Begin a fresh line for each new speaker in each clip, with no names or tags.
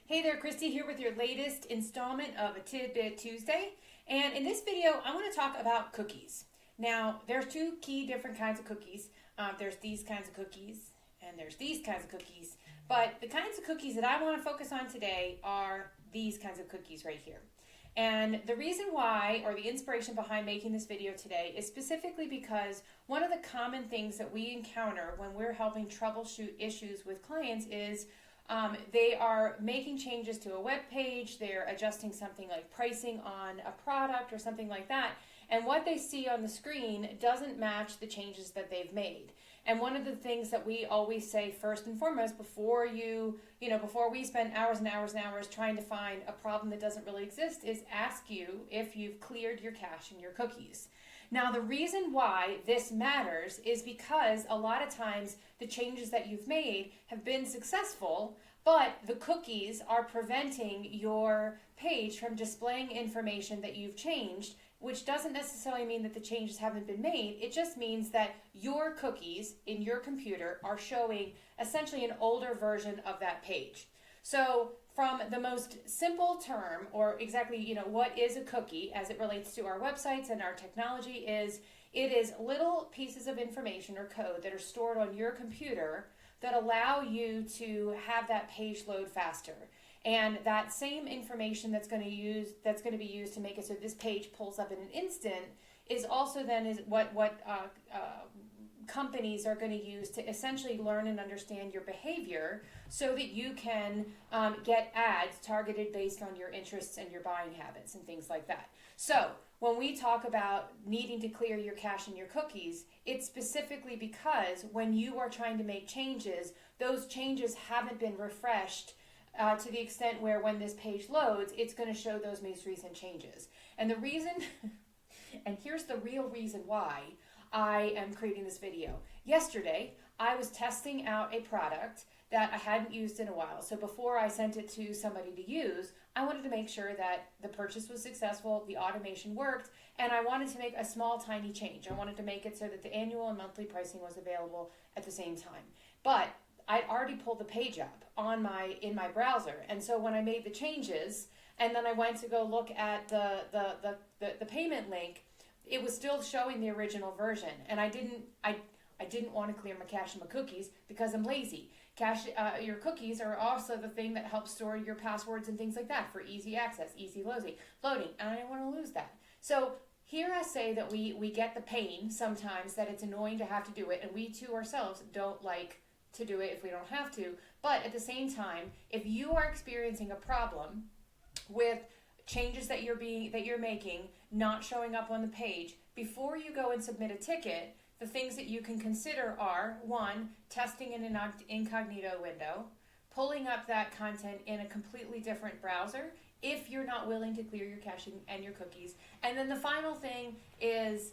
Hey there, Christy here with your latest installment of a Tidbit Tuesday. And in this video, I want to talk about cookies. Now, there's two key different kinds of cookies. There's these kinds of cookies and there's these kinds of cookies. But the kinds of cookies that I want to focus on today are these kinds of cookies right here. And the reason why, or the inspiration behind making this video today, is specifically because one of the common things that we encounter when we're helping troubleshoot issues with clients is they are making changes to a web page, they're adjusting something like pricing on a product or something like that, and what they see on the screen doesn't match the changes that they've made. And one of the things that we always say first and foremost before before we spend hours and hours and hours trying to find a problem that doesn't really exist is ask you if you've cleared your cache and your cookies. Now, the reason why this matters is because a lot of times the changes that you've made have been successful, but the cookies are preventing your page from displaying information that you've changed, which doesn't necessarily mean that the changes haven't been made. It just means that your cookies in your computer are showing essentially an older version of that page. So from the most simple term, or exactly, what is a cookie as it relates to our websites and our technology it is little pieces of information or code that are stored on your computer that allow you to have that page load faster. And that same information that's going to be used to make it so this page pulls up in an instant is also then what companies are going to use to essentially learn and understand your behavior so that you can get ads targeted based on your interests and your buying habits and things like that. So when we talk about needing to clear your cache and your cookies, it's specifically because when you are trying to make changes, those changes haven't been refreshed to the extent where when this page loads, it's going to show those most recent changes. And the reason, and here's the real reason why I am creating this video. Yesterday, I was testing out a product that I hadn't used in a while. So before I sent it to somebody to use, I wanted to make sure that the purchase was successful, the automation worked, and I wanted to make a small, tiny change. I wanted to make it so that the annual and monthly pricing was available at the same time. But I'd already pulled the page up in my browser, and so when I made the changes, and then I went to go look at the payment link, it was still showing the original version, and I didn't want to clear my cache and my cookies because I'm lazy. Your cookies are also the thing that helps store your passwords and things like that for easy access, easy loading, and I didn't want to lose that. So here I say that we get the pain sometimes that it's annoying to have to do it, and we too ourselves don't like to do it if we don't have to. But at the same time, if you are experiencing a problem with changes that you're making not showing up on the page, before you go and submit a ticket, the things that you can consider are, one, testing in an incognito window, pulling up that content in a completely different browser if you're not willing to clear your cache and your cookies. And then the final thing is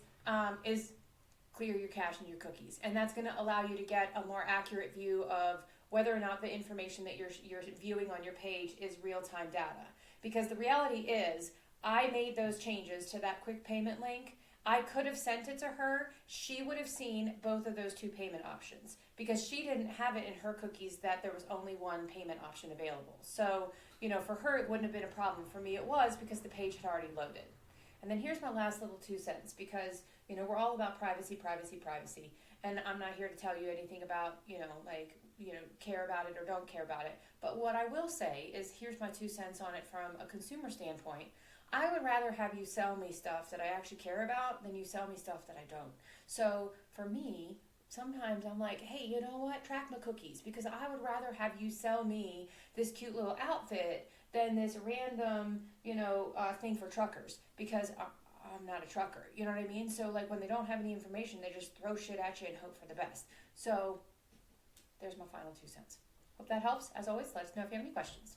clear your cache and your cookies. And that's going to allow you to get a more accurate view of whether or not the information that you're viewing on your page is real-time data. Because the reality is, I made those changes to that quick payment link. I could have sent it to her. She would have seen both of those two payment options because she didn't have it in her cookies that there was only one payment option available. So, for her, it wouldn't have been a problem. For me, it was because the page had already loaded. And then here's my last little 2 cents because, we're all about privacy. And I'm not here to tell you anything about, care about it or don't care about it. But what I will say is here's my 2 cents on it from a consumer standpoint. I would rather have you sell me stuff that I actually care about than you sell me stuff that I don't. So for me, sometimes I'm like, hey, you know what? Track my cookies because I would rather have you sell me this cute little outfit than this random, thing for truckers because I'm not a trucker. You know what I mean? So like when they don't have any information, they just throw shit at you and hope for the best. So there's my final 2 cents. Hope that helps. As always, let us know if you have any questions.